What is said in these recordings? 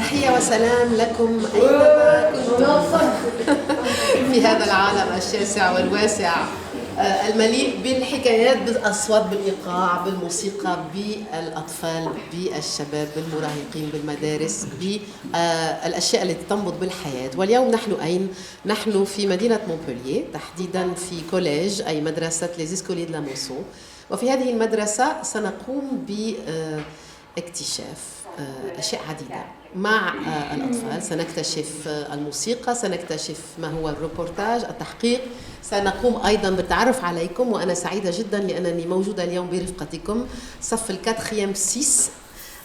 تحية وسلام لكم أينما كنتم في هذا العالم الشاسع والواسع المليء بالحكايات، بالأصوات، بالإيقاع، بالموسيقى، بالأطفال، بالشباب، بالمراهقين، بالمدارس، بالأشياء التي تنبض بالحياة. واليوم نحن أين؟ نحن في مدينة مونبولييه، تحديدا في كوليج أي مدرسة لي زيسكولي دو لا مونسون. وفي هذه المدرسة سنقوم باكتشاف أشياء عديدة مع الأطفال. سنكتشف الموسيقى، سنكتشف ما هو الروبورتاج، التحقيق، سنقوم أيضا بالتعرف عليكم. وأنا سعيدة جدا لأنني موجودة اليوم برفقتكم صف الكاتخيام 6.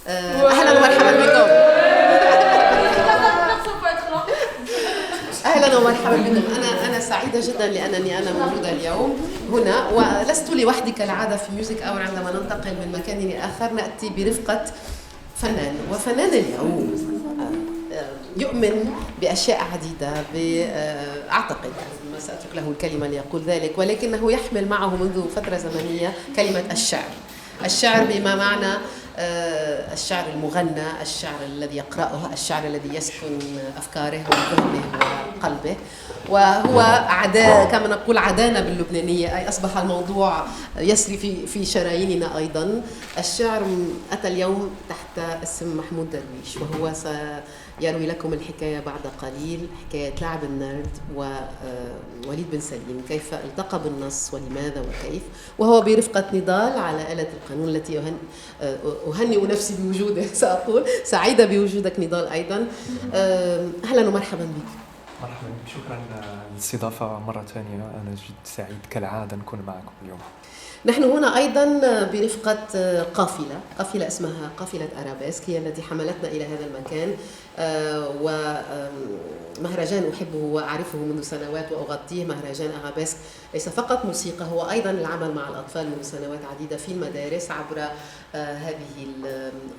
أهلا ومرحبا بكم. أهلا ومرحبا بكم. أنا سعيدة جدا لأنني أنا موجودة اليوم هنا، ولست لوحدي كالعادة في ميوزك أور. عندما ننتقل من مكان لآخر نأتي برفقة فنان، وفنان اليوم يؤمن بأشياء عديدة. أعتقد ما سأترك له الكلمة ليقول ذلك، ولكنه يحمل معه منذ فترة زمنية كلمة الشعر بما معنى الشعر المغنى، الشعر الذي يقرأه، الشعر الذي يسكن أفكاره وذهنه وقلبه. وهو كما نقول عدانا باللبنانية، أي أصبح الموضوع يسري في شراييننا أيضا. الشعر أتى اليوم تحت اسم محمود درويش، وهو سيروي لكم الحكاية بعد قليل، حكاية لاعب النرد ووليد بن سليم، كيف التقى بالنص ولماذا وكيف. وهو برفقة نضال على آلة القانون التي أهنئ نفسي بوجوده. سأقول سعيدة بوجودك نضال أيضا. أهلا ومرحبا بك. مرحبا، شكرا للاستضافة مرة ثانية. أنا جد سعيد كالعادة نكون معكم اليوم. نحن هنا أيضا برفقة قافلة اسمها قافلة أرابيسك، هي التي حملتنا إلى هذا المكان. ومهرجان أحبه وأعرفه منذ سنوات وأغطيه، مهرجان أرابيسك ليس فقط موسيقى، هو أيضا العمل مع الأطفال منذ سنوات عديدة في المدارس عبر هذه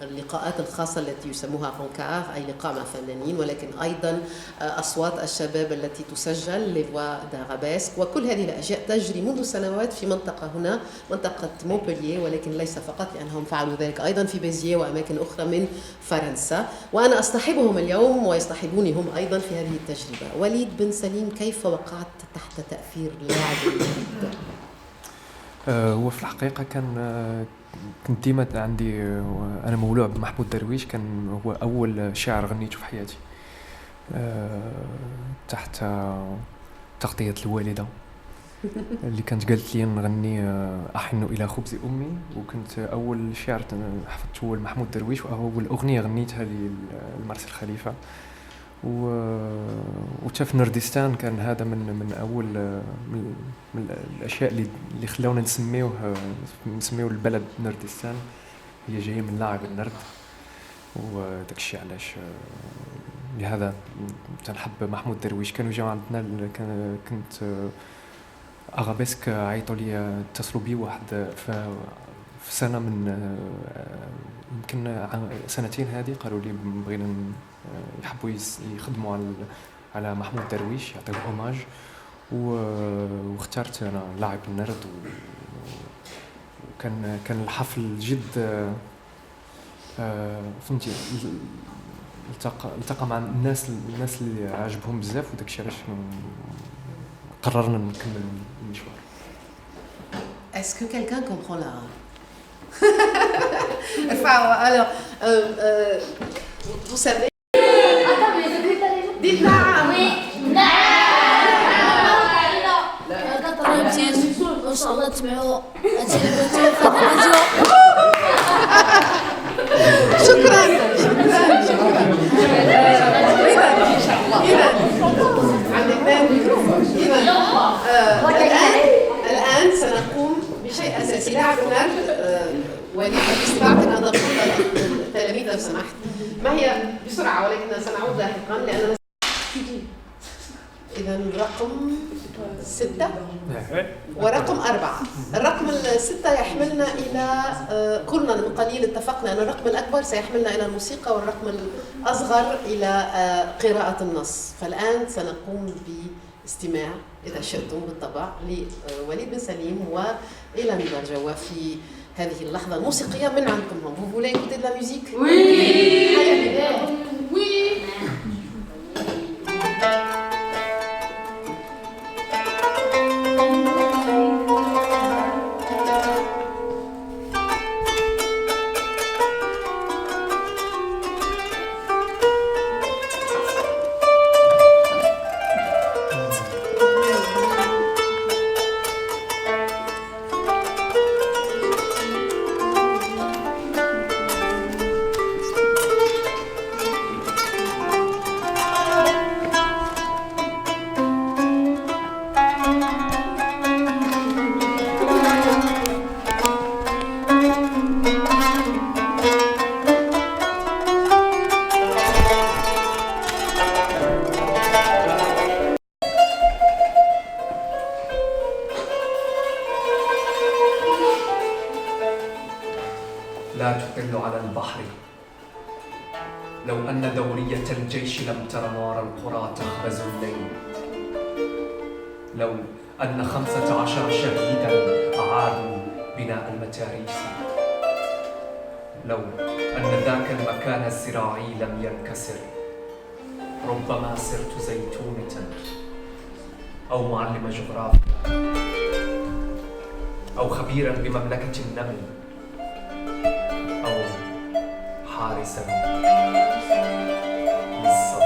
اللقاءات الخاصة التي يسموها رونكار، أي لقاء مع فنانين، ولكن أيضا أصوات الشباب التي تسجل لفوا دارابيسك. وكل هذه الأشياء تجري منذ سنوات في منطقة هنا، منطقة مونبولييه، ولكن ليس فقط، لأنهم فعلوا ذلك أيضا في بيزيه وأماكن أخرى من فرنسا. وأنا أصطحبهم اليوم ويصطحبوني هم أيضا في هذه التجربة. وليد بن سليم، كيف وقعت تحت تأثير لاعب النرد؟ هو في الحقيقة كنت ديما عندي، أنا مولوع بمحمود درويش، كان هو أول شاعر غنيته في حياتي تحت تغطية الوالدة اللي كانت قالت لي نغني أحن إلى خبز أمي. وكنت أول شعر حفظته هو محمود درويش، وأول أغنية غنيتها لمرسي الخليفة. وتف نردستان كان هذا من أول من الأشياء اللي خلونا نسميوه البلد نردستان، هي جاية من لاعب النرد. وداك الشيء علاش لهذا تنحب محمود درويش. كانوا جاوا عندنا، كنت أرابيسك عيطوا لي، اتصلوا بي واحد في سنة من يمكن سنتين هذه، قالوا لي بغينا يحبوا يخدموا على محمود درويش، يعطيوه اوماج. واخترت انا لاعب النرد. وكان الحفل جد فهمتي، التقى مع الناس اللي عجبهم بزاف، وداك الشيء علاش قررنا نكمل المشوار. Est-ce que quelqu'un comprend l'arabe? Alors, vous savez. Attends, mais je vais pas les Dites نعم. Oui. ان شاء الله تسمعوا شكرا. إن شاء الله. الآن سنقوم بشيء أساسي، لاعب النرد. وليد استطعت أن أضبط التلاميذ لو سمحت. ما هي بسرعة، ولكن سنعود لاحقا لأننا إذا رقم 6 ورقم 4. الرقم 6 يحملنا إلى كنا من قليل اتفقنا أن الرقم الأكبر سيحملنا إلى الموسيقى، والرقم الأصغر إلى قراءة النص. فالآن سنقوم باستماع إذا شئتم بالطبع لوليد بن سليم وإلى نضال جوا في هذه اللحظة الموسيقية من عندكم. Vous voulez écouter de la musique? Oui. Allez. Oui. لو أن دورية الجيش لم تر نار القرى تخبز الليل، لو أن 15 شهيداً أعادوا بناء المتاريس، لو أن ذاك المكان الزراعي لم ينكسر، ربما صرت زيتونة أو معلم جغرافيا أو خبيراً بمملكة النمل أو حارساً للصدى.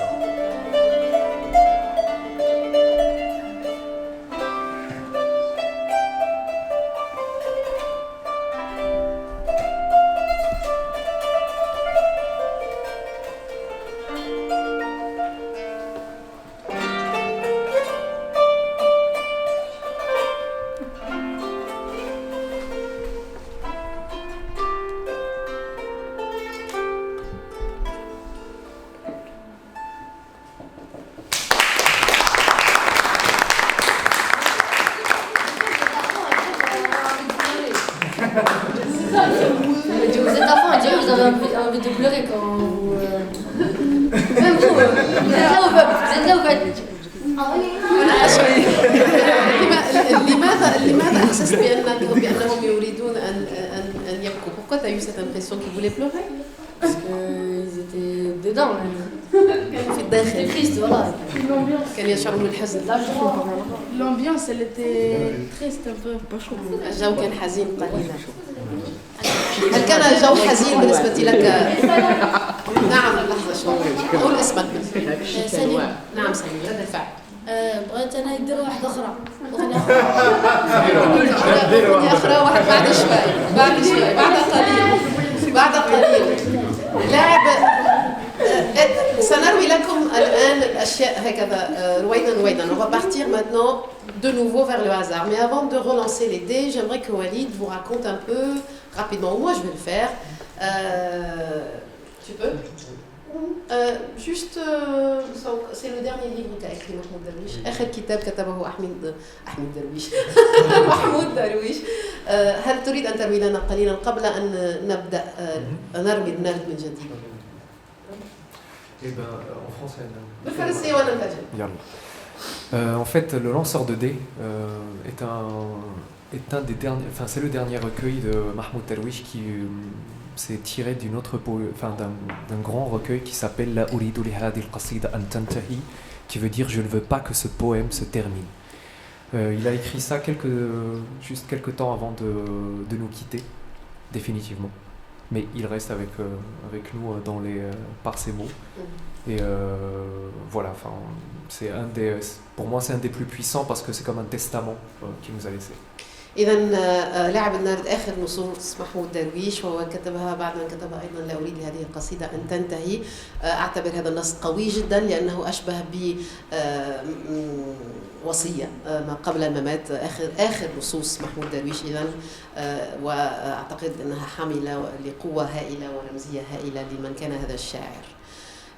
Vous êtes enfant, on dirait que vous avez envie de pleurer quand vous... Même vous, vous êtes là ou pas? لماذا أحسست بأنهم يريدون أن يبكوا؟ Pourquoi tu as eu cette impression qu'ils voulaient pleurer? Parce qu'ils étaient dedans. في الداخل. C'était triste, voilà. كانوا يشعرون بالحزن. L'ambiance, elle était triste un peu. الجو كان حزين قليلا. هل كان الجو حزين بالنسبة لك؟ نعم لحظة شوي. قول اسمك. سليم. نعم سليم. رد الفعل. بغيت أنا يديروا واحدة أخرى. أغنية أخرى واحد بعد شوي. بعد قليل. لاعب سنروي لكم الآن الأشياء هكذا رويدا. On va partir maintenant de nouveau vers le hasard. Mais avant de relancer les dés, j'aimerais que Walid vous raconte un peu rapidement. Moi, je vais le faire. Tu peux juste, c'est le dernier livre qu'a écrit Mahmoud Darwish. آخر كتاب كتبه أحمد درويش. محمود درويش. هل تريد أن تروي لنا قليلا قبل أن نبدأ نرمي النرد من جديد؟ Eh ben, en français. بالفرنسية ولا بالأجنبي؟ En fait, le lanceur de dés est un des derniers. Enfin, c'est le dernier recueil de Mahmoud Darwish qui s'est tiré d'un grand recueil qui s'appelle La Uridu li hadi al-qasida an tantahi, qui veut dire je ne veux pas que ce poème se termine. Il a écrit ça juste quelques temps avant de nous quitter définitivement. Mais il reste avec nous par ses mots. Et voilà, pour moi c'est un des plus puissants parce que c'est comme un testament qu'il nous a laissé. إذا لاعب النرد آخر نصوص محمود درويش وهو كتبها بعد ما كتبها أيضا لا أريد لهذه القصيدة أن تنتهي. أعتبر هذا النص قوي جدا لأنه أشبه بوصية ما قبل الممات. آخر نصوص محمود درويش إذا وأعتقد أنها حاملة لقوة هائلة ورمزية هائلة لمن كان هذا الشاعر.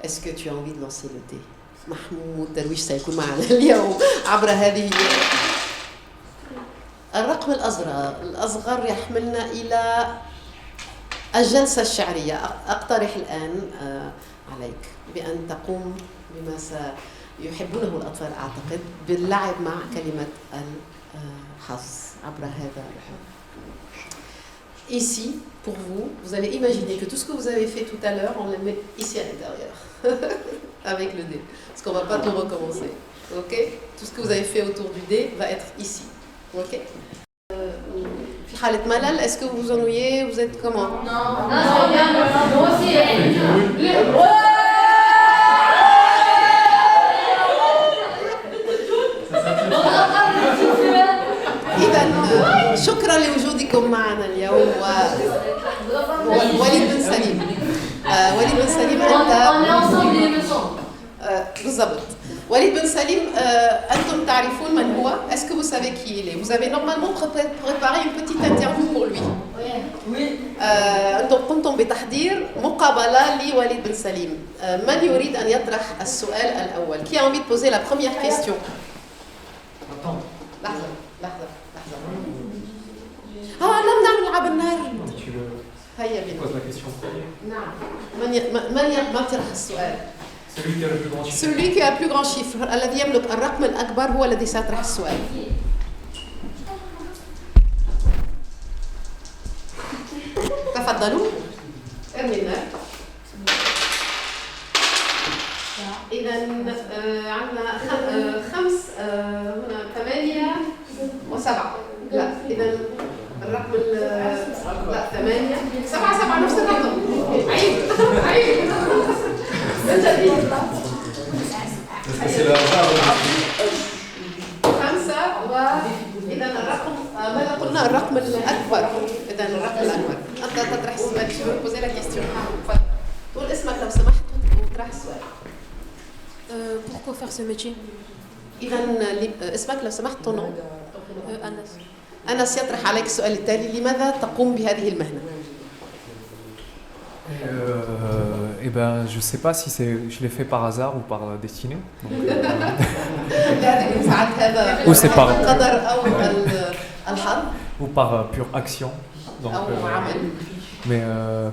Est-ce que tu as envie de lancer le dé? محمود درويش سيكون معنا اليوم عبر هذه الرقم الأصغر يحملنا إلى الجلسة الشعرية. أقترح الآن عليك بأن تقوم بما سيحبونه الأطفال أعتقد باللعب مع كلمة الحظ عبر هذا الحب. Ici, pour vous, vous allez imaginer que tout ce que vous avez fait tout à l'heure, on le met ici à l'intérieur, avec le dé, parce qu'on ne va pas tout recommencer. Ok? Tout ce que vous avez fait autour du dé va être ici. Ok. في حالة ملل, est-ce que vous vous ennuyez? Vous êtes comment? Non, c'est bien, moi aussi. إذا شكرا لوجودكم معنا اليوم وليد بن سليم. وليد بن سليم أنت بالضبط. Walid Ben Salim, أنتم تعرفون من هو? Est-ce que vous savez qui il est? Vous avez normalement préparé une petite interview pour lui. Oui. أنتم قمتم بتحضير مقابلة لوليد بن سليم. من يريد أن يطرح السؤال الأول? Qui a envie de poser la première question? لحظة. لم نلعب النرد. هيا بنا. Pose la question premier. نعم. من يطرح السؤال؟ Celui qui a le plus grand chiffre. Celui qui a le plus grand chiffre الذي يملك الرقم الأكبر هو الذي سيطرح السؤال. تفضلوا. ارمي النار. إذا عندنا خمس هنا 8 و7. لا إذا الرقم لا 8 7 نفس الرقم. عيب عيب. خمسة وإذا الرقم ماذا قلنا الرقم الأكبر. إذا الرقم الأكبر. أنت تطرح السؤال. Je veux poser la question. قول اسمك لو سمحت وطرح السؤال. Pourquoi faire ce métier? إذا اسمك لو سمحت ton nom. Anas. أنس يطرح عليك السؤال التالي: لماذا تقوم بهذه المهنة؟ Eh ben, je sais pas si je l'ai fait par hasard ou par destinée. Donc, Ou c'est par- القدر أو الحظ ou par pure action. Donc, أو عمل. mais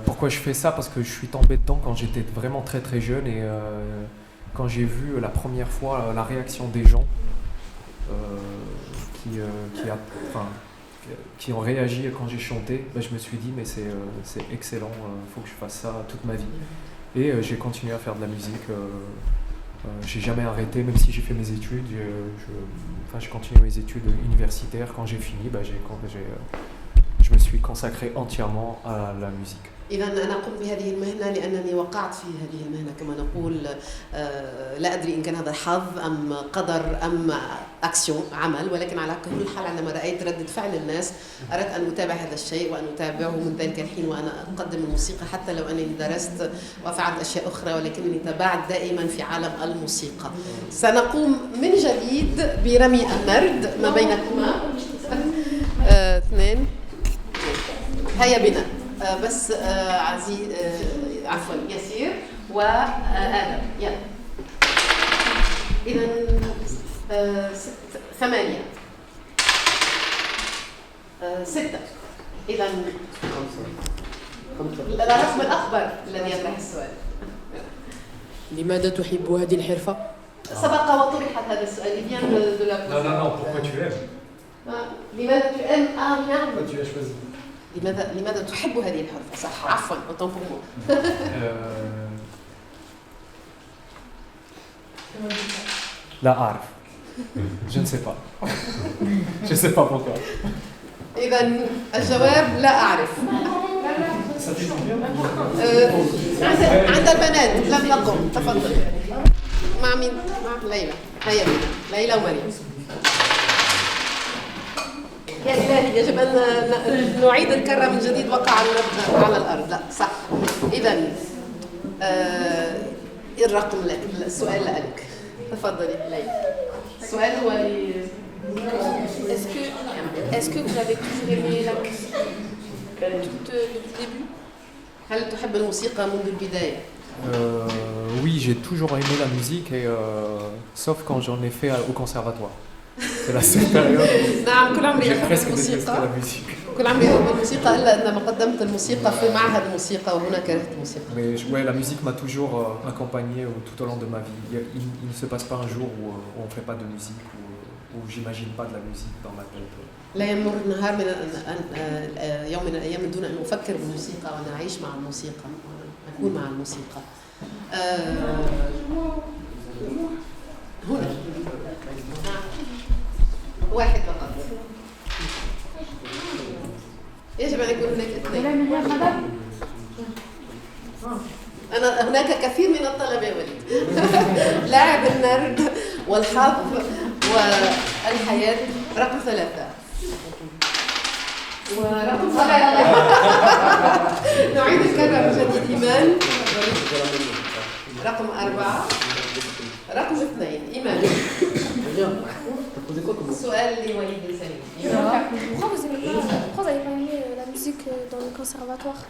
pourquoi je fais ça? Parce que je suis tombé dedans quand j'étais vraiment très très jeune et quand j'ai vu la première fois la réaction des gens qui ont réagi quand j'ai chanté, ben, je me suis dit mais c'est excellent, faut que je fasse ça toute ma vie. Et j'ai continué à faire de la musique. J'ai jamais arrêté, même si j'ai fait mes études. Je continue mes études universitaires. Quand j'ai fini, je me suis consacré entièrement à la musique. إذا أنا قمت بهذه المهنة لأنني وقعت في هذه المهنة كما نقول. لا أدري إن كان هذا حظ أم قدر أم أكسيون عمل، ولكن على كل حال عندما رأيت ردة فعل الناس أردت أن أتابع هذا الشيء وأن أتابعه من ذلك الحين وأنا أقدم الموسيقى، حتى لو أنني درست وفعلت أشياء أخرى ولكنني تابعت دائما في عالم الموسيقى. سنقوم من جديد برمي النرد ما بينكما. اثنين. هيا بنا. بس عزيز عفوا يسير وآدم. يلا. إذا 8 6. إذا الرقم الأكبر الذي يطرح السؤال. لماذا تحب هذه الحرفة؟ سبق وطرحت هذا السؤال. Non, pourquoi tu aimes? لماذا تؤمن؟ نعم. Pourquoi tu as choisi? لماذا تحب هذه الحرفة؟ صح، عفوا autant pour moi. لا أعرف. Je ne sais pas. Je ne sais pas pourquoi. إذا الجواب لا أعرف. عند البنات لم يقم. تفضل. مع مين؟ مع ليلى. هيا بنا. ليلى ومريم. يا إلهي يجب أن نعيد الكرة من جديد. وقع على الأرض. لا صح. إذا الرقم لك. السؤال لك. تفضلي ليلى. السؤال هو Est-ce que vous avez toujours aimé la musique depuis le début? هل تحب الموسيقى منذ البداية؟ Oui, j'ai toujours aimé la musique, sauf quand j'en ai fait au conservatoire. C'est la seule période نعم كل où عمري j'ai أحب presque détesté الموسيقى. la musique. كل عمري أحب الموسيقى إلا عندما قدمت الموسيقى في معهد الموسيقى وهنا كرهت الموسيقى. Mais ouais, la musique m'a toujours accompagné tout au long de ma vie. Il ne se passe pas un jour où on ne fait pas de musique, où j'imagine pas de la musique dans ma tête. لا يمر نهار من يوم من الأيام دون أن أفكر بالموسيقى وأن أعيش مع الموسيقى أكون مع الموسيقى. هنا واحد فقط. يجب أن يكون هناك اثنين. أنا هناك كثير من الطلبة يا وليد. لاعب النرد والحظ والحياة. رقم 3 ورقم 7. نعيد الكرة من جديد. إيمان. رقم 4. رقم 2 إيمان. السؤال لوليد سليم. Pourquoi vous n'avez pas aimé la musique dans le conservatoire?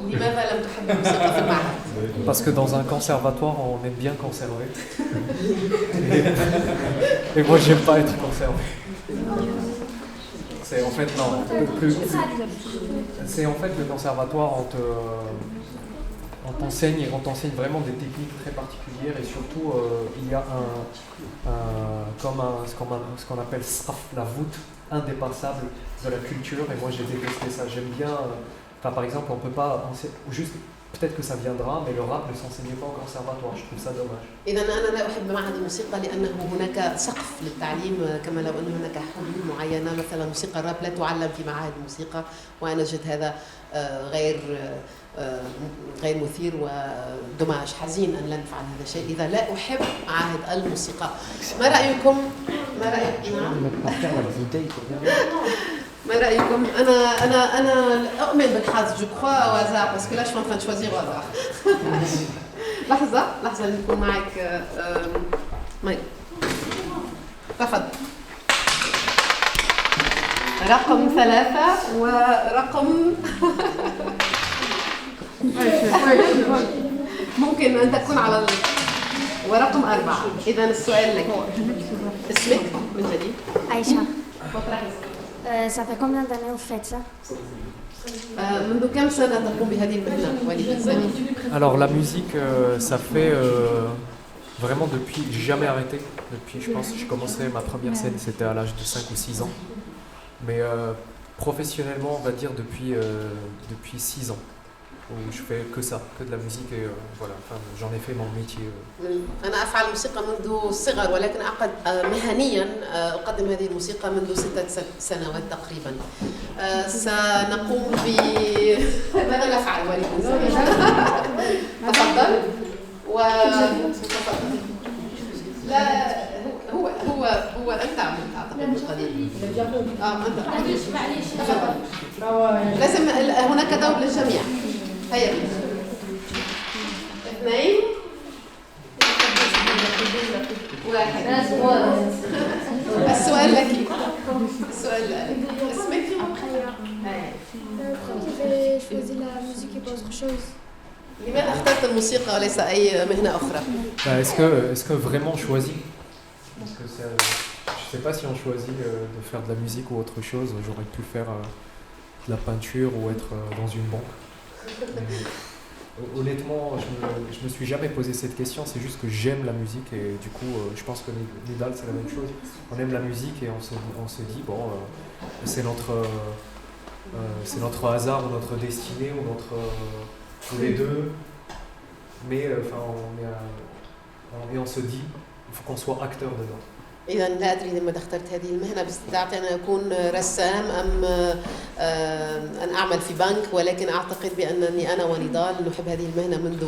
لماذا لم تحب الموسيقى في المعهد؟ Parce que dans un conservatoire, on est bien conservé. Et moi, j'aime pas être conservé. C'est en fait, non, c'est en fait le conservatoire, on t'enseigne vraiment des techniques très particulières et surtout il y a ce qu'on appelle la voûte indépassable de la culture et moi j'ai détesté ça. J'aime bien, par exemple on peut pas, juste peut-être que ça viendra, mais le rap ne s'enseignait pas au conservatoire, je trouve ça dommage. إذا أنا لا أحب معهد الموسيقى لأنه هناك سقف للتعليم كما لو أن هناك حدود معينة مثلا موسيقى الراب لا تعلم في معاهد الموسيقى وأنا أجد هذا غير مثير ودماج حزين أن لا نفعل هذا الشيء إذا لا أحب معاهد الموسيقى. ما رأيكم؟ ما رأيكم؟ أنا أؤمن بالحظ جو كخوا أو هازار باسكو لا شو ان تشوازير هازار. لحظة نكون معك مي. تفضل. رقم 3 ورقم ممكن أن تكون على ورقم 4. إذا السؤال لك. اسمك من جديد؟ Aïcha. Ça fait combien d'années vous faites ça? منذ كم سنة تقوم بهذه المهنة وليد الزاني؟ Alors la musique, ça fait vraiment depuis, j'ai jamais arrêté. Depuis, je pense, j'ai commencé ma première scène, c'était à l'âge de 5 ou 6 ans. Mais professionnellement, on va dire depuis 6 ans. Où je fais que ça, que de la musique et voilà, enfin, j'en ai fait mon métier. أنا أفعل الموسيقى منذ الصغر ولكن مهنيا أقدم هذه الموسيقى منذ 6 سنوات تقريبا. سنقوم ماذا نفعل وليد؟ تفضل. لا هو أنت عملت أعتقد بالقليل. أنت. تفضل. لازم هناك دور للجميع. هيا بنا. 2 1. السؤال لك. اسمك؟ Pourquoi vous avez choisi la musique et pas autre chose? لماذا اخترت الموسيقى وليس أي مهنة أخرى؟ Est-ce que vraiment choisi? Parce que je sais pas si on choisit de faire de la musique ou autre chose. J'aurais pu faire de la peinture ou être dans une banque. Honnêtement, je me suis jamais posé cette question, c'est juste que j'aime la musique et du coup, je pense que Nidal, c'est la même chose. On aime la musique et on se dit, bon, c'est notre hasard ou notre destinée ou tous les deux. Mais on se dit, il faut qu'on soit acteur dedans. إذا لا أدري لماذا اخترت هذه المهنة باستطاعتي أن أكون رسام أم أن أعمل في بنك ولكن أعتقد بأنني أنا ونضال نحب هذه المهنة منذ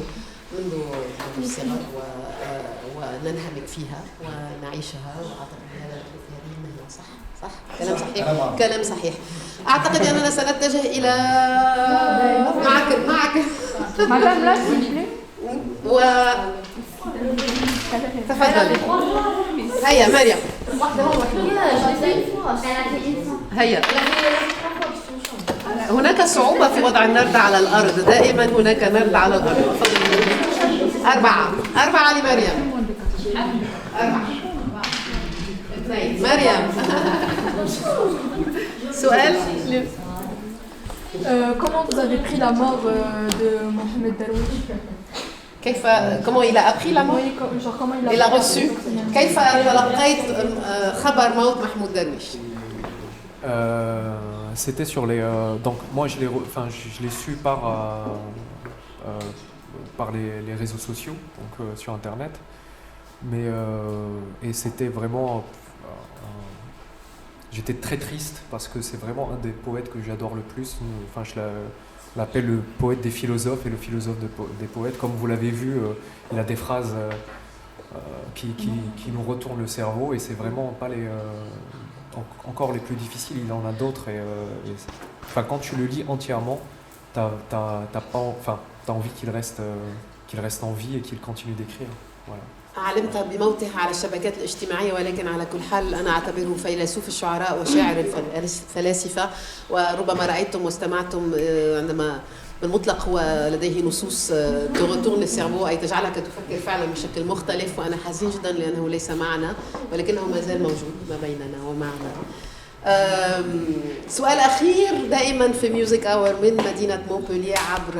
الصغر وننهمك فيها ونعيشها وأعتقد بهذا هذه المهنة صح كلام صحيح كلام صحيح. أعتقد أننا سنتجه إلى معك و تفضلي. هيا مريم. هيا. هناك صعوبة في وضع النرد على الأرض، دائما هناك نرد على الأرض. 4 لمريم. 4. 2 مريم. سؤال. Comment vous avez pris la mort de Mohamed Darwish? Comment il a appris la mort? Il a reçu. كيف تلقيت خبر موت محمود درويش؟ C'était sur les. Donc moi je l'ai su par les réseaux sociaux, donc sur internet. Mais et c'était vraiment. J'étais très triste parce que c'est vraiment un des poètes que j'adore le plus. Enfin, je l'appelle le poète des philosophes et le philosophe des poètes. Comme vous l'avez vu, il a des phrases qui nous retournent le cerveau et c'est vraiment pas encore les plus difficiles. Il en a d'autres enfin, quand tu le lis entièrement, t'as envie qu'il reste en vie et qu'il continue d'écrire. Voilà. علمت بموته على الشبكات الاجتماعية ولكن على كل حال أنا أعتبره فيلسوف الشعراء وشاعر الفلاسفة وربما رأيتم واستمعتم عندما بالمطلق هو لديه نصوص تغتون السيرفو أي تجعلك تفكر فعلا بشكل مختلف وأنا حزين جدا لأنه ليس معنا ولكنه ما زال موجود ما بيننا ومعنا. سؤال أخير دائما في ميوزك أور من مدينة مونبولييه عبر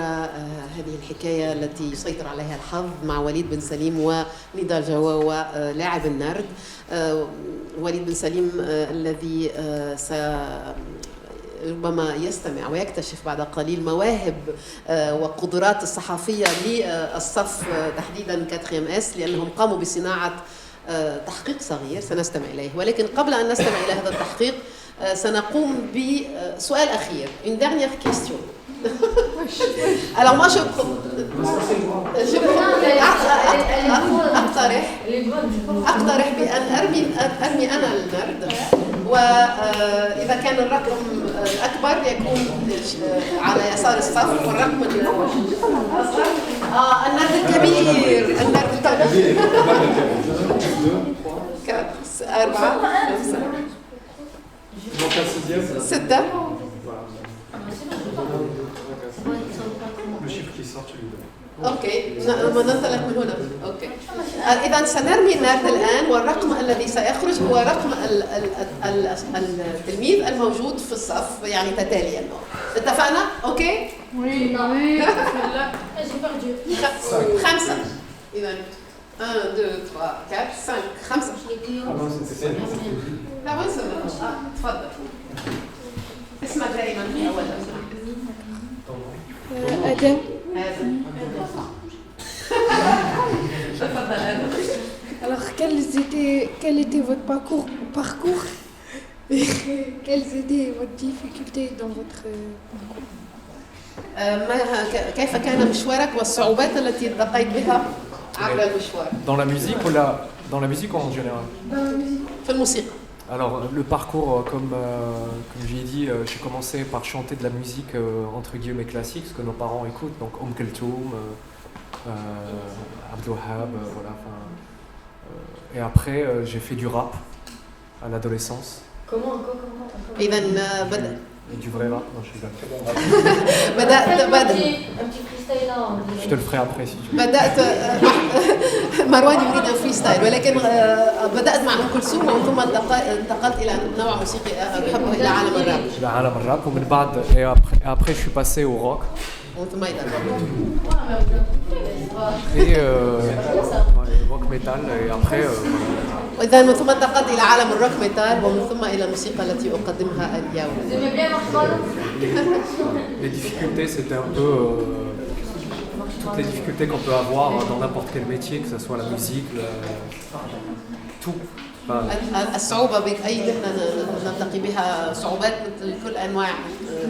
هذه الحكاية التي يسيطر عليها الحظ مع وليد بن سليم ونضال جواوة لاعب النرد. وليد بن سليم الذي ربما يستمع ويكتشف بعد قليل مواهب وقدرات الصحفية للصف تحديدا 4S لأنهم قاموا بصناعة تحقيق صغير سنستمع إليه. ولكن قبل أن نستمع إلى هذا التحقيق سنقوم بسؤال أخير. Une dernière question. Alors moi je أقترح بأن أرمي أنا النرد وإذا كان الرقم الأكبر يكون على يسار الصف والرقم الأول النرد الكبير النرد الكبير 4 5 6 Le chiffre qui sort, tu lui donnes. اوكي ننطلق من هنا. اوكي اذا سنرمي النرد الان والرقم الذي سيخرج هو رقم التلميذ الموجود في الصف يعني تتاليا. اتفقنا؟ اوكي؟ خمسة. اذا 1 2 3 4 5 لا وين صرنا؟ تفضل. اسمك دائما في اول Adem. Alors, quel était votre parcours et quelles étaient vos difficultés dans votre parcours كيف كان مشوارك والصعوبات التي التقيت بها عبر المشوار؟ Dans la musique ou dans la musique en général? في الموسيقى. Alors le parcours, comme j'ai dit, j'ai commencé par chanter de la musique entre guillemets classique, ce que nos parents écoutent, donc Kulthum, Abdul Wahab, voilà. Et après j'ai fait du rap à l'adolescence. Comment Et du vrai rap, non je suis là. Un petit freestyle là. Je te le ferai après si tu veux. بدأت مروان يريد الفريستايل ولكن بدأت مع أم كلثوم ثم انتقلت إلى نوع موسيقي أحبه إلى عالم الراب. إلى عالم الراب ومن بعد après je suis passé au rock. ثم إلى Et rock metal et après وإذا من ثم انتقلت إلى عالم الروك ميتال ومن ثم إلى الموسيقى التي أقدمها اليوم. Les difficultés c'était un peu toutes les difficultés qu'on peut avoir dans n'importe quel métier, que ce soit la musique, tout. الصعوبة بأي مهنة نلتقي بها صعوبات مثل كل أنواع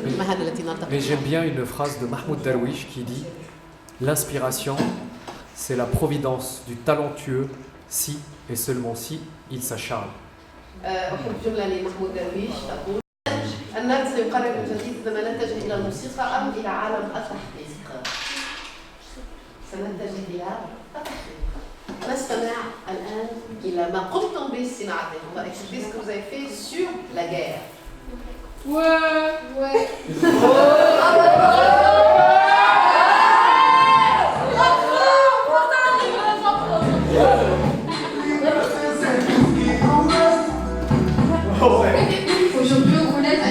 المهن التي نلتقي بها. Mais j'aime bien une phrase de Mahmoud Darwish qui dit l'inspiration c'est la providence du talentueux si et seulement si il s'acharne. أحب جملة لمحمود درويش تقول النرد سيقرر من جديد عندما نتجه إلى الموسيقى أم إلى عالم التحقيق. سنتجه إلى التحقيق. نستمع الآن إلى ما قمتم به صناعته. On va écouter ce que vous avez fait sur la guerre. Ouais.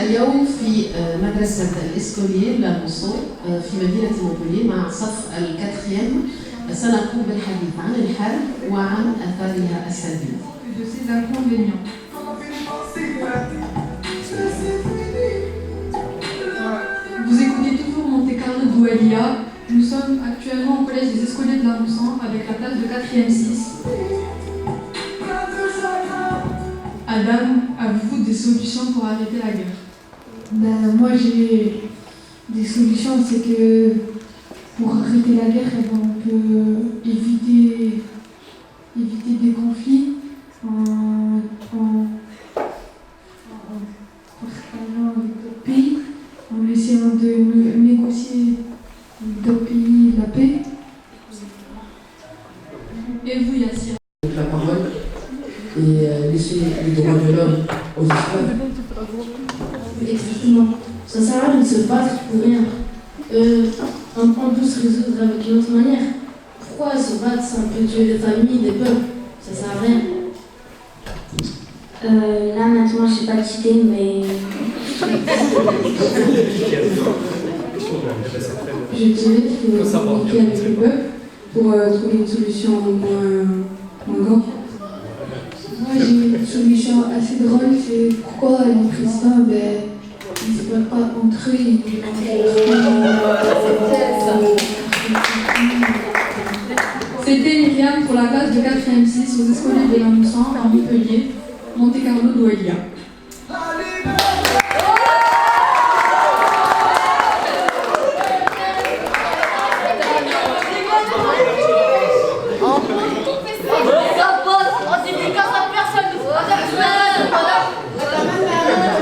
اليوم في مدرسة الإسكولير للوصول في مدينة مونبولييه مع صف الكاتريام سنقوم بالحديث عن الحرب وعن آثارها السلبية. Vous écoutez toujours Monte Carlo d'Oualia. Nous sommes actuellement au collège des Escoliers de la Moussan avec la classe de 4e 6. Adam, avez-vous des solutions pour arrêter la guerre? Moi j'ai des solutions, c'est que pour arrêter la guerre, on peut éviter des conflits en partageant avec d'autres pays, en essayant de négocier avec d'autres pays la paix. Et vous, Yassir? La parole et laisser les droits de l'homme aux esclaves. Exactement. Ça sert à rien de se battre pour rien. On peut se résoudre avec une autre manière. Pourquoi se battre? Ça peut tuer des familles, des peuples. Ça sert à rien. Là maintenant, je sais pas d'idée, mais Je dirais qu'il faut communiquer avec le peuple pour trouver une solution moins gore. Moi j'ai une solution assez drôle, c'est pourquoi les présidents, ils ne se parlent pas entre eux. C'était Myriam pour la classe de 4e 6 aux Escoliers de la Moussan à Montpellier, Monte Carlo d'Oelia.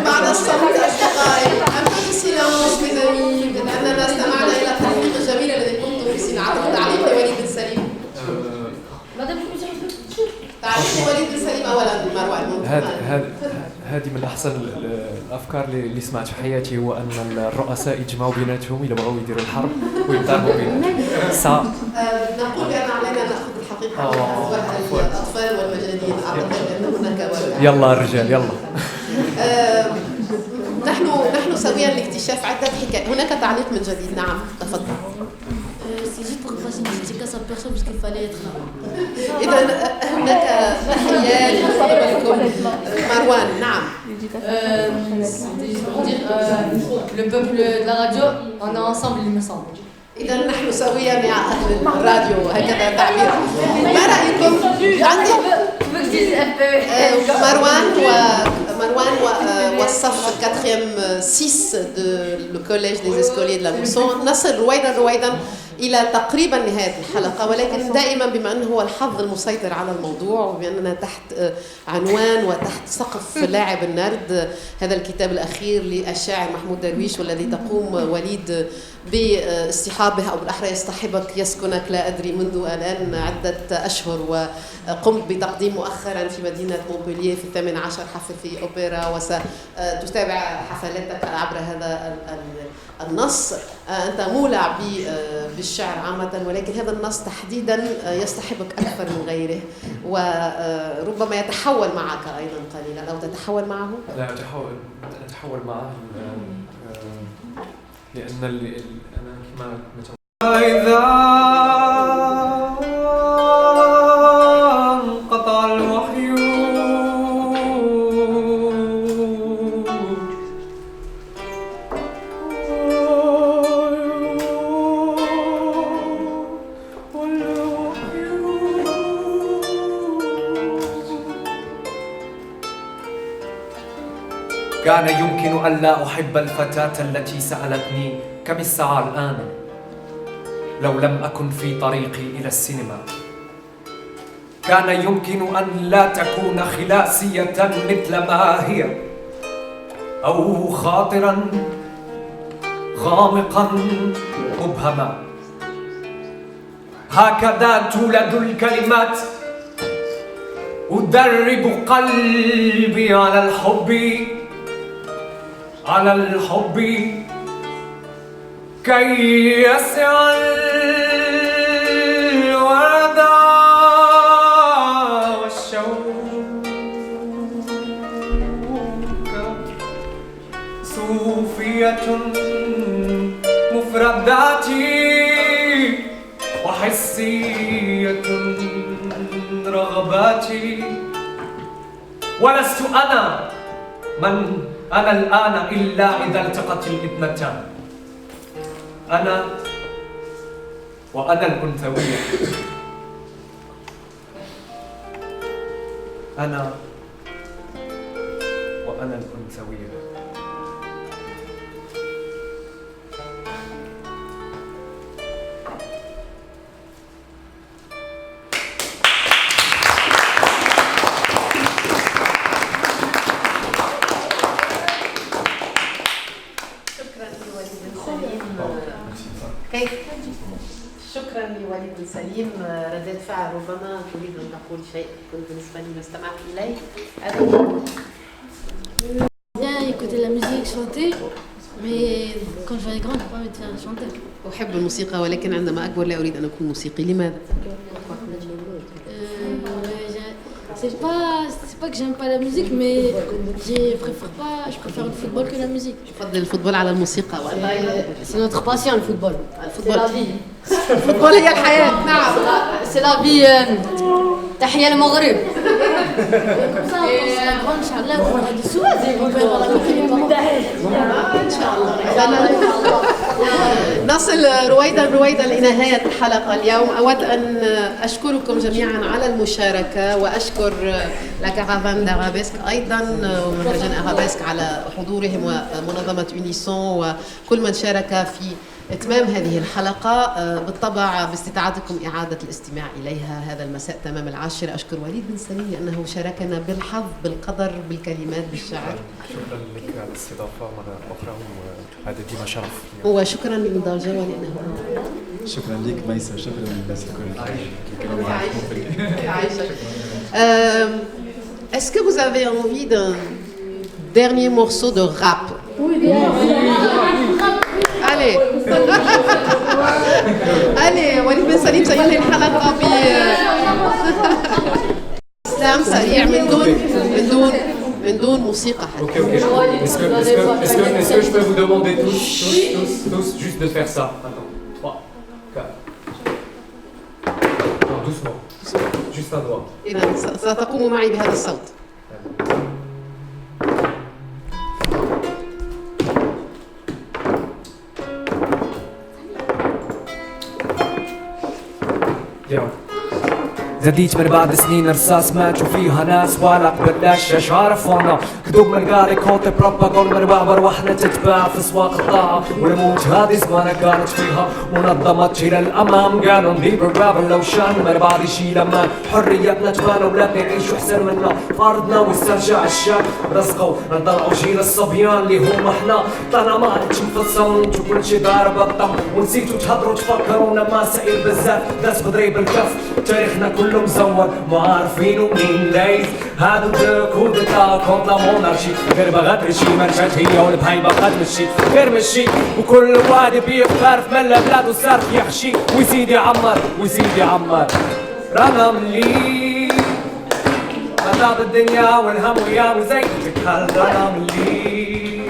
بعد الصمت أصدقائي un peu de silence mes amis لأننا استمعنا إلى التحقيق الجميل الذي قمتم بصناعته. تعليق لوليد بن سليم. تعليق لوليد بن سليم أولا مروان. هذه من احسن الافكار اللي سمعت في حياتي، هو ان الرؤساء يجمعوا بيناتهم الا بغاو يديروا الحرب ويضربوا بيناتهم. نقول بأن علينا نأخذ الحقيقة الأطفال والمجانين. أعتقد أن هناك واقع. يلا الرجال يلا. نحن سويا لاكتشاف عدة حكايات. هناك تعليق من جديد. نعم تفضل. C'est juste pour passer une dédicace à personne parce qu'il fallait être là. إذا هناك تحيات لكم. مروان نعم. C'était juste pour dire le peuple de la radio, on est ensemble il me semble. إذا نحن سويا مع أهل الراديو، هكذا تعبير. ما رأيكم؟ عندي مروان والصف 4e 6 de le collège des Escoliers de la Mousson. نصل رويدا إلى تقريبا نهاية الحلقة، ولكن دائما بما أنه هو الحظ المسيطر على الموضوع وبأننا تحت عنوان وتحت سقف لاعب النرد، هذا الكتاب الأخير للشاعر محمود درويش والذي تقوم وليد باصطحابه أو بالأحرى يصطحبك يسكنك لا أدري منذ الآن عدة أشهر، وقمت بتقديم مؤخرا في مدينة مونبلييه في 18 حفل في أوبرا، وستتابع حفلاتك عبر هذا النص. أنت مولع بالشعر عامة، ولكن هذا النص تحديدا يصطحبك أكثر من غيره، وربما يتحول معك أيضا قليلا أو تتحول معه. لا أتحول معه لأن أنا كما إذا انقطع الوحي كان يمكن أن لا أحب الفتاة التي سألتني كم الساعة الآن لو لم أكن في طريقي إلى السينما. كان يمكن أن لا تكون خلاسية مثل ما هي، أو خاطرا غامقا مبهما. هكذا تولد الكلمات. أدرب قلبي على الحب كي يسع الورد والشوك. صوفية مفرداتي وحسية رغباتي، ولست أنا من أنا الآن إلا إذا التقت الإثنتان. أنا وأنا الأنثوية. أنا وأنا الأنثوية. شكرا لوليد بن سليم. ردات فعل ربما تريد أن تقول شيء كنت بالنسبة لي ما استمعت إليه. Bien écouter la musique, chanter, mais quand je vais être grande, je n'ai pas envie de faire un chanteur. أحب الموسيقى ولكن عندما أكبر لا أريد أن أكون موسيقي. لماذا؟ C'est pas pas que j'aime pas la musique, mais je préfère le football que la musique. تفضل الفوتبول على الموسيقى ولا؟ C'est notre passion, le football. C'est la vie. الفوتبول هي الحياة. نعم. C'est la vie. تحية المغرب. إن شاء الله إن شاء الله. نصل رويدا لنهاية الحلقة اليوم. أود أن أشكركم جميعا على المشاركة وأشكر لا كارافان d'Arabesque أيضا ومهرجان أرابيسك على حضورهم ومنظمة يونيسون وكل من شارك في إتمام هذه الحلقة. بالطبع باستطاعتكم إعادة الاستماع إليها هذا المساء تمام 10. أشكر وليد بن سليم لأنه شاركنا بالحظ بالقدر بالكلمات بالشعر. شكرا لك على الاستضافة مرة أخرى وهذا ديما شرف. وشكرا لدار جوا لأنه شكرا لك ميسة. شكرا للناس الكل. Est-ce que vous avez envie d'un dernier morceau de rap? Oui, bien. Allez. Allez, وليد بن سليم سينهي الحلقة بإسلام سريع من دون موسيقى حتى. Ok. Est-ce que je peux vous demander tous juste de faire ça? Attends. 3, 4. Non, doucement. Juste un doigt. إذا ستقوم معي بهذا الصوت. زديت من بعد سنين رصاص ماتوا فيها ناس ولا قبلاش اش عرفونا كذوب من قاري كوتي بروباغون من بعبر واحنا تتباع في اسواق الطاعة والموت هذه زمانة كانت فيها منظمات الى الامام قالوا نضيب الراب لو شان من بعد يشيل امان حريتنا تبان ولادنا يعيشوا احسن منا فارضنا واسترجع الشاب رزقوا نطلعوا جيل الصبيان اللي هم احنا طلعنا ما نتفصلوا انتو كل شي دار بطم ونسيتوا تهضروا تفكرونا ما سائر بزاف ناس بضريب الكف تاريخنا كله مزور ما عارفينو مين ليس هادو دو دتا كونت لا مونارشي غير بغات شي مرشات هي والبهايمه قد مشي غير مشي وكل واحد بيختار في ملا بلادو صارف يحشي ويزيد يعمر رانا ملي مذاب الدنيا والهم ويا وزي تكهل رانا ملي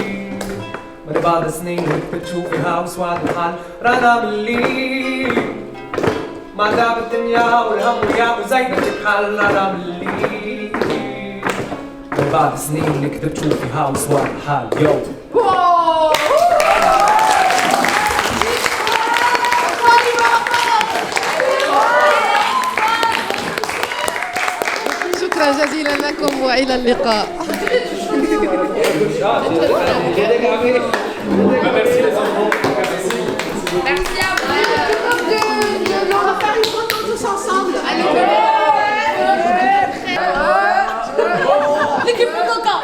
من بعد سنين وقت تشوفي هاوس وعد الحال رانا ملي ما دام الدنيا والهم ويا وزينة تتحل أنا ملي من بعد سنين نكتب تشوفي هاوس وعد الحال يو شكرا جزيلا لكم وإلى اللقاء. Merci à vous. On va faire une photo tous ensemble. Allez. L'équipe de coca.